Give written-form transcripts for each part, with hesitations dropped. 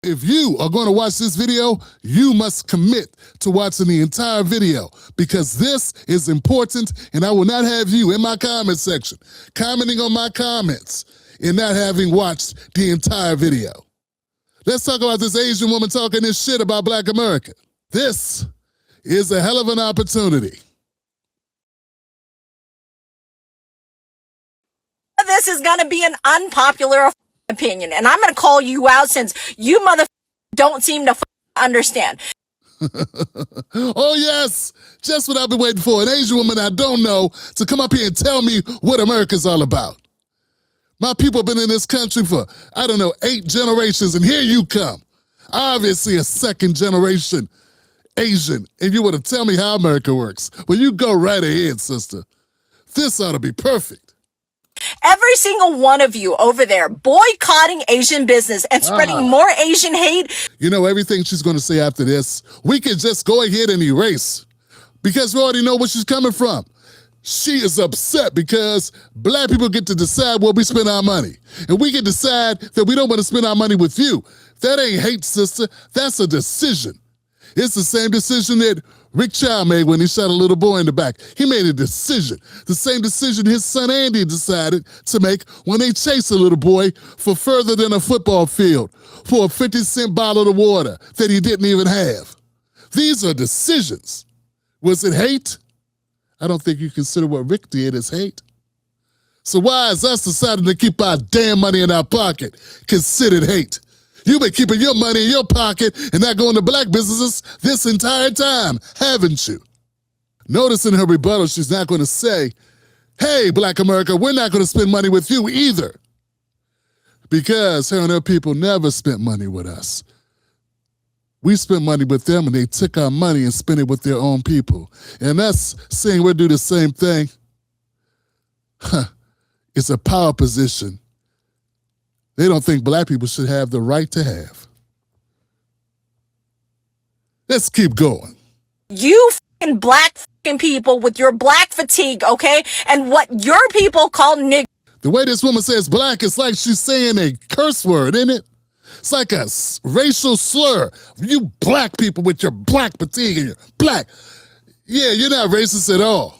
If you are going to watch this video, you must commit to watching the entire video because this is important and I will not have you in my comment section commenting on my comments and not having watched the entire video. Let's talk about this Asian woman talking this shit about Black America. This is a hell of an opportunity. This is going to be an unpopular opinion, and I'm going to call you out since you motherfuckers don't seem to understand. Oh yes, just what I've been waiting for, an Asian woman I don't know to come up here and tell me what America's all about. My people have been in this country for, 8 generations, and here you come. Obviously a second generation Asian, and you want to tell me how America works. Well, you go right ahead, sister. This ought to be perfect. Every single one of you over there boycotting Asian business and spreading more Asian hate. You know, everything she's going to say after this, we can just go ahead and erase because we already know where she's coming from. She is upset because Black people get to decide where we spend our money. And we can decide that we don't want to spend our money with you. That ain't hate, sister. That's a decision. It's the same decision that Rick Child made when he shot a little boy in the back. He made a decision. The same decision his son Andy decided to make when they chased a little boy for further than a football field for a 50-cent bottle of water that he didn't even have. These are decisions. Was it hate? I don't think you consider what Rick did as hate. So why is us deciding to keep our damn money in our pocket considered hate? You've been keeping your money in your pocket and not going to Black businesses this entire time, haven't you? Notice in her rebuttal, she's not going to say, hey, Black America, we're not going to spend money with you either. Because her and her people never spent money with us. We spent money with them and they took our money and spent it with their own people. And us saying we'll do the same thing, it's a power position they don't think Black people should have the right to have. Let's keep going. You fucking Black fucking people with your Black fatigue, okay? And what your people call nigger. The way this woman says Black, it's like she's saying a curse word, isn't it? It's like a racial slur. You Black people with your Black fatigue and your Black. Yeah, you're not racist at all.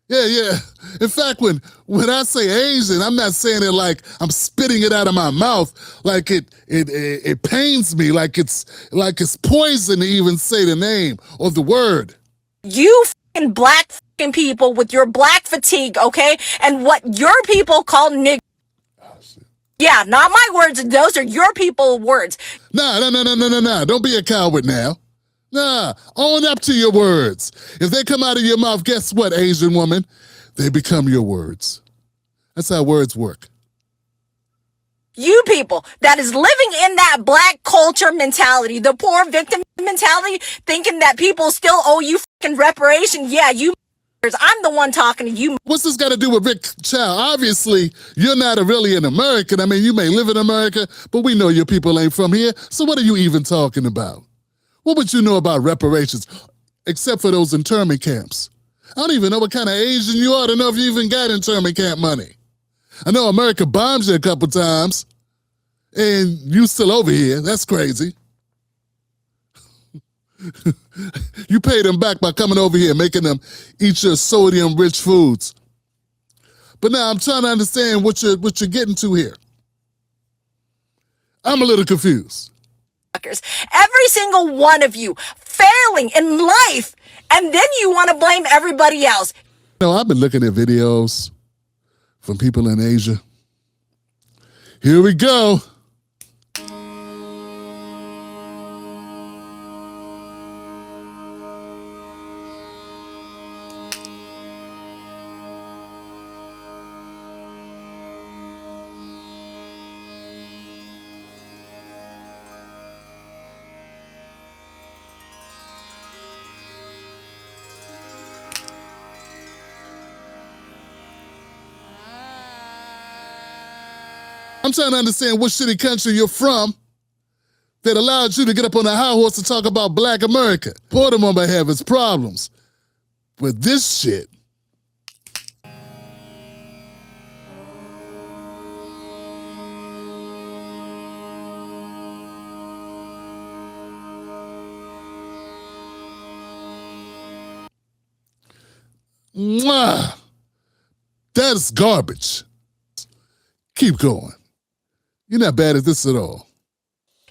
Yeah. In fact, when I say Asian, I'm not saying it like I'm spitting it out of my mouth, like it pains me, like it's poison to even say the name or the word. You fucking Black fucking people with your Black fatigue, okay? And what your people call nigger. Oh, shit. Yeah, not my words. Those are your people words. Nah. Don't be a coward now. Nah, own up to your words. If they come out of your mouth, guess what, Asian woman? They become your words. That's how words work. You people that is living in that Black culture mentality, the poor victim mentality, thinking that people still owe you fucking reparation. Yeah, you I'm the one talking to you. What's this got to do with Rick Child? Obviously, you're not really an American. I mean, you may live in America, but we know your people ain't from here. So what are you even talking about? What would you know about reparations, except for those internment camps? I don't even know what kind of Asian you are to know if you even got internment camp money. I know America bombed you a couple times, and you still over here. That's crazy. You pay them back by coming over here, making them eat your sodium-rich foods. But now I'm trying to understand what you're getting to here. I'm a little confused. Every single one of you failing in life, and then you want to blame everybody else. You know, I've been looking at videos from people in Asia. Here we go. I'm trying to understand what shitty country you're from that allowed you to get up on a high horse to talk about Black America. Baltimore might have its problems, but this shit. Mwah. That's garbage. Keep going. You're not bad at this at all.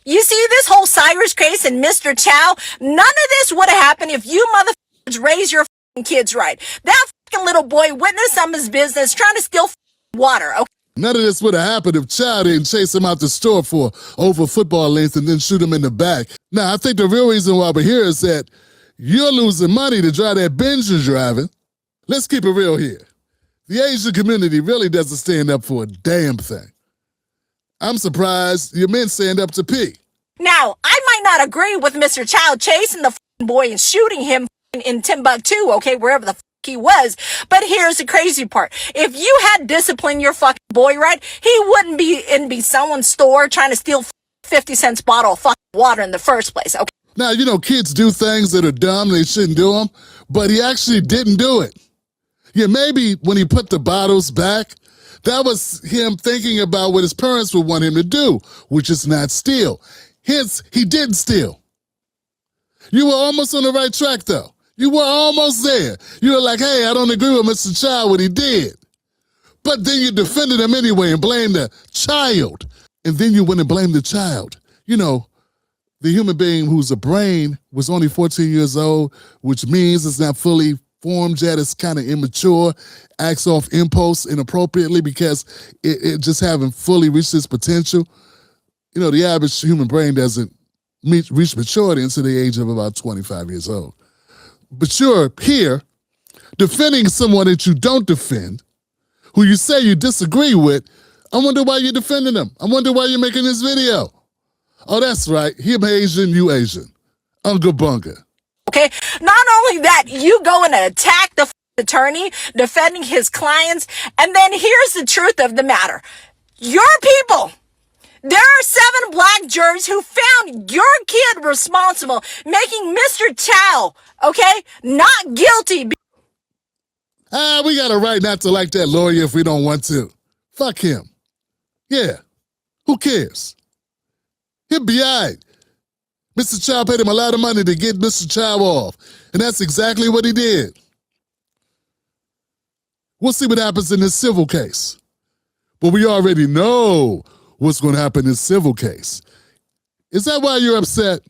You see this whole Cyrus case and Mr. Chow? None of this would have happened if you motherfuckers raised your kids right. That fucking little boy witnessed some of his business trying to steal water, okay? None of this would have happened if Chow didn't chase him out the store for over football length and then shoot him in the back. Now, I think the real reason why we're here is that you're losing money to drive that Benz you're driving. Let's keep it real here. The Asian community really doesn't stand up for a damn thing. I'm surprised your men stand up to pee. Now, I might not agree with Mr. Chow chasing the boy and shooting him in Timbuktu, okay, wherever the he was. But here's the crazy part. If you had disciplined your fucking boy right, he wouldn't be in someone's store trying to steal 50 cents bottle of fucking water in the first place, okay? Now, you know, kids do things that are dumb, they shouldn't do them, but he actually didn't do it. Yeah, maybe when he put the bottles back, that was him thinking about what his parents would want him to do, which is not steal. Hence, he didn't steal. You were almost on the right track, though. You were almost there. You were like, hey, I don't agree with Mr. Child, what he did. But then you defended him anyway and blamed the child. And then you went and blamed the child. You know, the human being whose brain was only 14 years old, which means it's not fully formed yet, it's kind of immature, acts off impulse inappropriately because it just haven't fully reached its potential. You know, the average human brain doesn't reach maturity until the age of about 25 years old. But you're here defending someone that you don't defend, who you say you disagree with. I wonder why you're defending them. I wonder why you're making this video. Oh, that's right. Him Asian, you Asian. Unga bunga. Okay? Not only that, you go and attack the attorney defending his clients. And then here's the truth of the matter. Your people. There are 7 black jurors who found your kid responsible, making Mr. Chow, okay, not guilty. We got a right not to like that lawyer if we don't want to. Fuck him. Yeah, who cares? He'll be all right. Mr. Chow paid him a lot of money to get Mr. Chow off, and that's exactly what he did. We'll see what happens in this civil case. But we already know what's going to happen in this civil case. Is that why you're upset?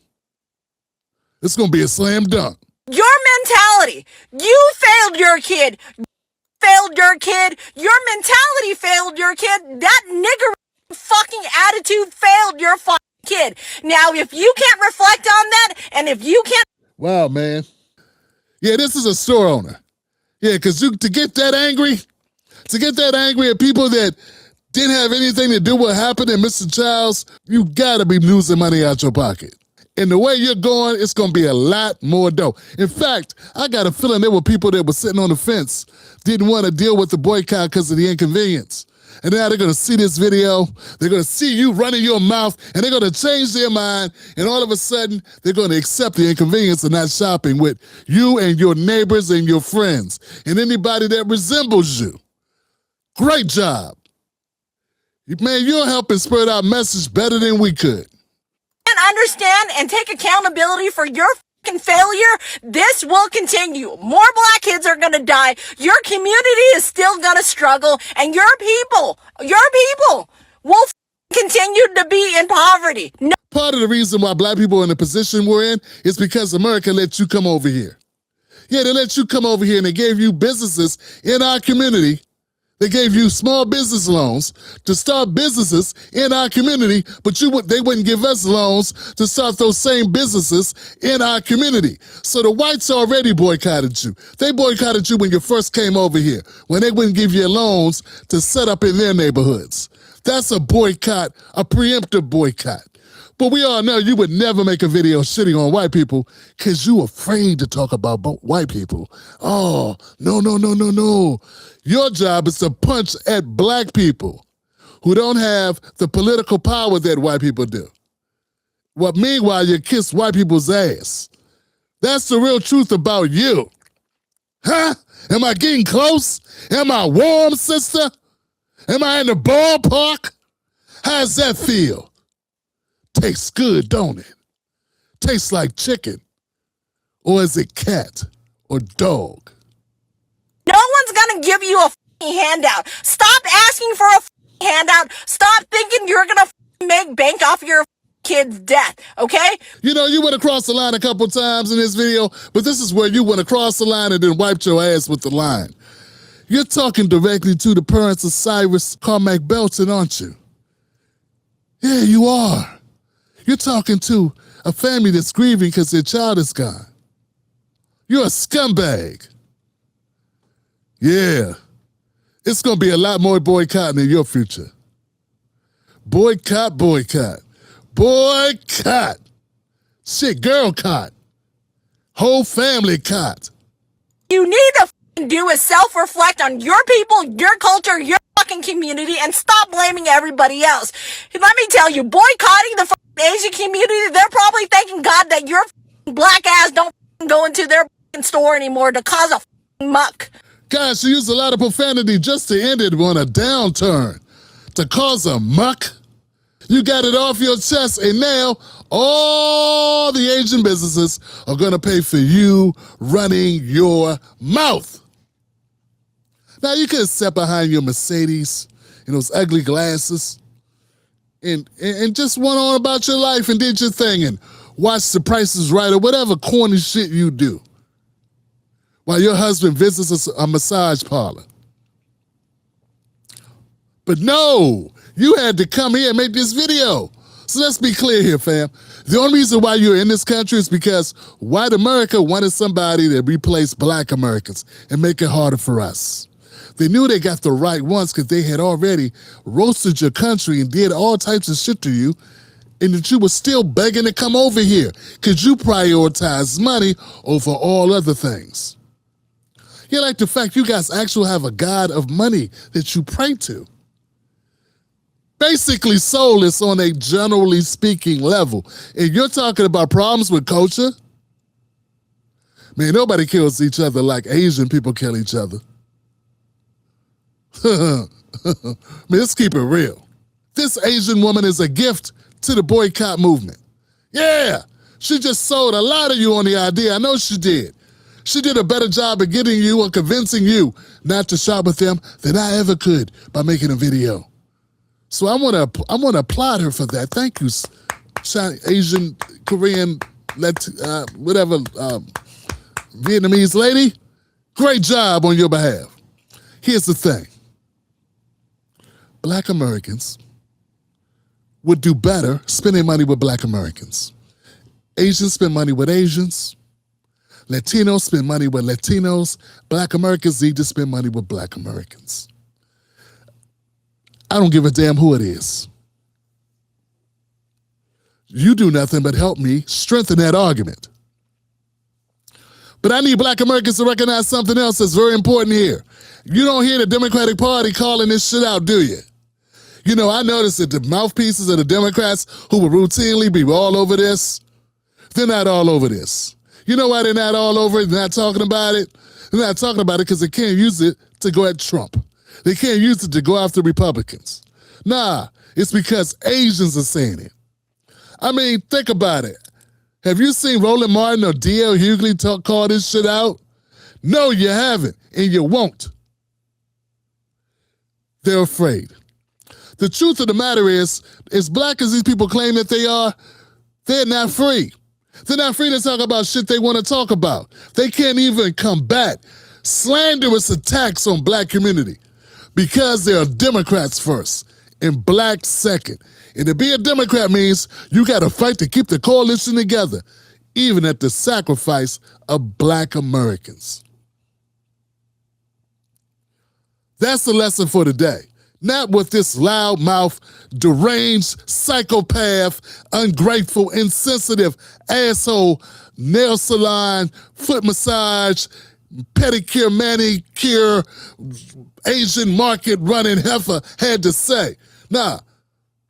It's going to be a slam dunk. Your mentality. You failed your kid. Failed your kid. Your mentality failed your kid. That nigger fucking attitude failed your fucking kid. Now, if you can't reflect on that, and if you can't... Wow, man. Yeah, this is a store owner. Yeah, because to get that angry at people that didn't have anything to do with what happened in Mr. Child's, you gotta be losing money out your pocket. And the way you're going, it's gonna be a lot more dough. In fact, I got a feeling there were people that were sitting on the fence, didn't want to deal with the boycott because of the inconvenience. And now they're gonna see this video, they're gonna see you running your mouth, and they're gonna change their mind, and all of a sudden, they're gonna accept the inconvenience of not shopping with you and your neighbors and your friends, and anybody that resembles you. Great job. Man, you're helping spread our message better than we could. And understand and take accountability for your fucking failure, this will continue. More black kids are gonna die. Your community is still gonna struggle, and your people will continue to be in poverty. No. Part of the reason why black people are in the position we're in is because America let you come over here. Yeah, they let you come over here and they gave you businesses in our community. They gave you small business loans to start businesses in our community, but they wouldn't give us loans to start those same businesses in our community. So the whites already boycotted you. They boycotted you when you first came over here, when they wouldn't give you loans to set up in their neighborhoods. That's a boycott, a preemptive boycott. But we all know you would never make a video shitting on white people because you afraid to talk about white people. Oh, no. Your job is to punch at black people who don't have the political power that white people do. Well, meanwhile, you kiss white people's ass. That's the real truth about you. Huh? Am I getting close? Am I warm, sister? Am I in the ballpark? How's that feel? Tastes good, don't it? Tastes like chicken. Or is it cat or dog? No, even give you a handout. Stop asking for a handout. Stop thinking you're gonna make bank off your kid's death, okay? You know, you went across the line a couple times in this video, but this is where you went across the line and then wiped your ass with the line. You're talking directly to the parents of Cyrus Carmack-Belton, aren't you? Yeah, you are. You're talking to a family that's grieving because their child is gone. You're a scumbag. Yeah. It's going to be a lot more boycotting in your future. Boycott, boycott. Boycott. Shit, girl caught. Whole family caught. You need to do is self-reflect on your people, your culture, your fucking community, and stop blaming everybody else. Let me tell you, boycotting the Asian community, they're probably thanking God that your black ass don't go into their store anymore to cause a muck. Guys, she used a lot of profanity just to end it on a downturn. To cause a muck. You got it off your chest, and now all the Asian businesses are going to pay for you running your mouth. Now, you could have sat behind your Mercedes in those ugly glasses and just went on about your life and did your thing and watched The Price is Right or whatever corny shit you do while your husband visits a massage parlor. But no, you had to come here and make this video. So let's be clear here, fam. The only reason why you're in this country is because white America wanted somebody to replace black Americans and make it harder for us. They knew they got the right ones because they had already roasted your country and did all types of shit to you, and that you were still begging to come over here because you prioritize money over all other things. Yeah, like the fact you guys actually have a God of money that you pray to. Basically soulless on a generally speaking level. And you're talking about problems with culture? Man, nobody kills each other like Asian people kill each other. Man, let's keep it real. This Asian woman is a gift to the boycott movement. Yeah, she just sold a lot of you on the idea. I know she did. She did a better job of getting you or convincing you not to shop with them than I ever could by making a video. So I want to applaud her for that. Thank you, Asian, Korean, Vietnamese lady. Great job on your behalf. Here's the thing. Black Americans would do better spending money with Black Americans. Asians spend money with Asians. Latinos spend money with Latinos. Black Americans need to spend money with Black Americans. I don't give a damn who it is. You do nothing but help me strengthen that argument. But I need Black Americans to recognize something else that's very important here. You don't hear the Democratic Party calling this shit out, do you? You know, I noticed that the mouthpieces of the Democrats who will routinely be all over this, they're not all over this. You know why they're not all over it? They're not talking about it? They're not talking about it because they can't use it to go at Trump. They can't use it to go after Republicans. Nah, it's because Asians are saying it. I mean, think about it. Have you seen Roland Martin or D.L. Hughley call this shit out? No, you haven't, and you won't. They're afraid. The truth of the matter is, as black as these people claim that they are, they're not free. They're not free to talk about shit they want to talk about. They can't even combat slanderous attacks on black community because they are Democrats first and black second. And to be a Democrat means you got to fight to keep the coalition together, even at the sacrifice of Black Americans. That's the lesson for today. Not with this loudmouth, deranged, psychopath, ungrateful, insensitive, asshole, nail salon, foot massage, pedicure, manicure, Asian market running heifer had to say. Nah,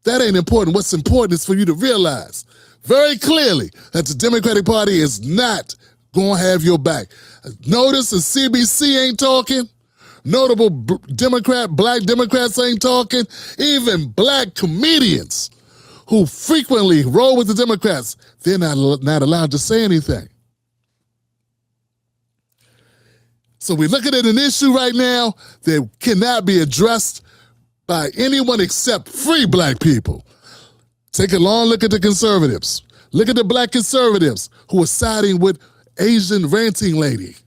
that ain't important. What's important is for you to realize very clearly that the Democratic Party is not going to have your back. Notice the CBC ain't talking. Notable black Democrats ain't talking. Even black comedians who frequently roll with the Democrats, they're not allowed to say anything. So we're looking at an issue right now that cannot be addressed by anyone except free black people. Take a long look at the conservatives. Look at the black conservatives who are siding with Asian ranting lady.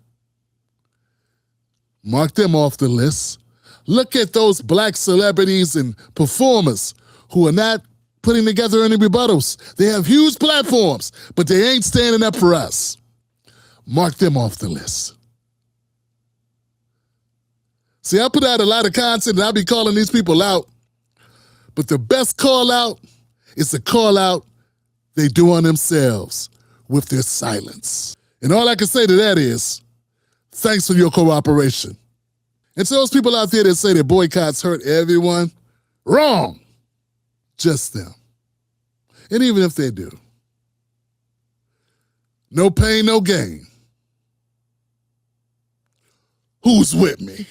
Mark them off the list. Look at those black celebrities and performers who are not putting together any rebuttals. They have huge platforms, but they ain't standing up for us. Mark them off the list. See, I put out a lot of content and I'll be calling these people out, but the best call out is the call out they do on themselves with their silence. And all I can say to that is, thanks for your cooperation. And to those people out there that say that boycotts hurt everyone, wrong. Just them. And even if they do, no pain, no gain. Who's with me?